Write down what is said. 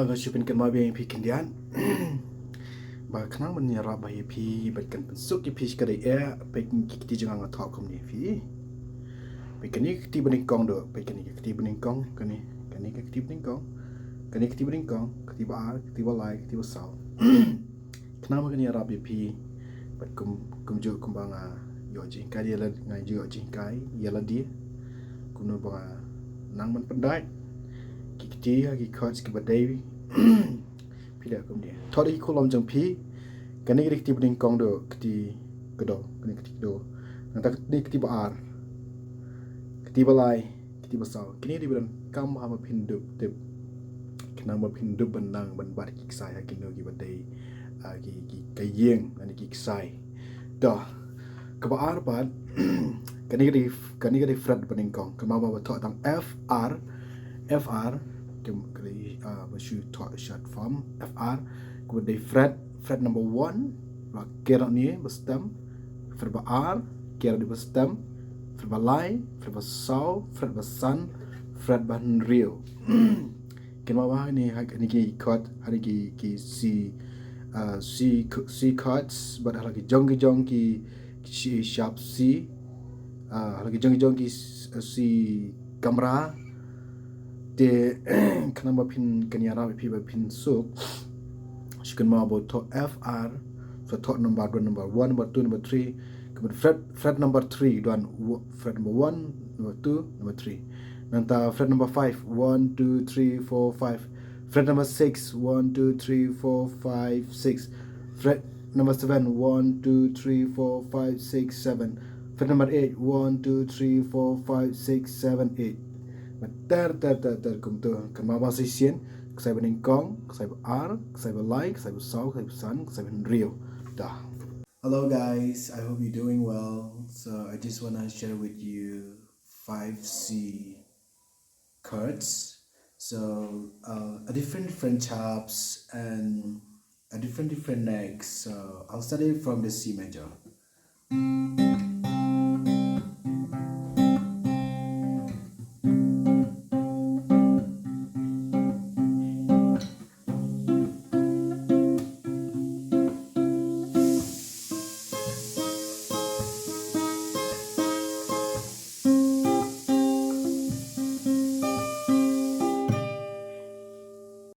ก็จะเป็นกันมาเบียงพีกันเดียนบางครั้งมันเนี่ยรับไปพีเป็นกันเป็นสุกพีก็ได้เป็นกิจที่จะงานทอดคำนี้พีเป็นกันนี้ที่บันทึกกองเด้อเป็นกันนี้ที่บันทึกกองกันนี้ก็ที่บันทึกกองกันนี้ที่บันทึกกองที่บ้าที่บ้าไลที่บ้าเสาครั้งมันเนี่ยรับไปพีเป็นกุมจุกุมบางยอจิงกายเยลัดไงยอจิงกายเยลัดdiaกุมนบางnang man pandai ki chords ki badai pi da kum dia thodi kolom jang pi kani ki ti bring kong do ki kedo kani ki do nang ta ki ba ar ki ba lai ki ba saw kini di ban kam ha ma pin dup tip kana ma pin dup ban nang ban bat ki sai ha ki no ki badai ki kijong ani ki sai do ka ba ar bat kani cái fret bên cong cái mà bảo thọ tang fr cái mà shoot thọ short form fr cái đây fret number 1 là kia đó ní bờ stem fret bờ r kia đó bờ stem fret bờ line fret bờ saw fret bờ sun fret bờ real cái mà bảo này cái chord hay cái c chords but hay cái jong cái sharp c lagi jong si kamra de kana ma pin kanyara pi ba pin suk shikan ma bo to fr so to number 1 number 2 number 3 kemudian fret number 3 dan fret number 1 number 2 number 3 nanta fret number 5 1 2 3 4 5 fret number 6 1 2 3 4 5 6 fret number 7 1 2 3 4 5 6 7 fret number 8 1 2 3 4 5 6 7 8 mà ter cùng từ cần mà bao xiên sai bên con sai bên r sai bên like sai bên sau sai bên sun sai bên real da. Hello guys, I hope you're doing well. So I just want to share with you 5C chords. So a different chops and a different necks. So I'll start it from the C major.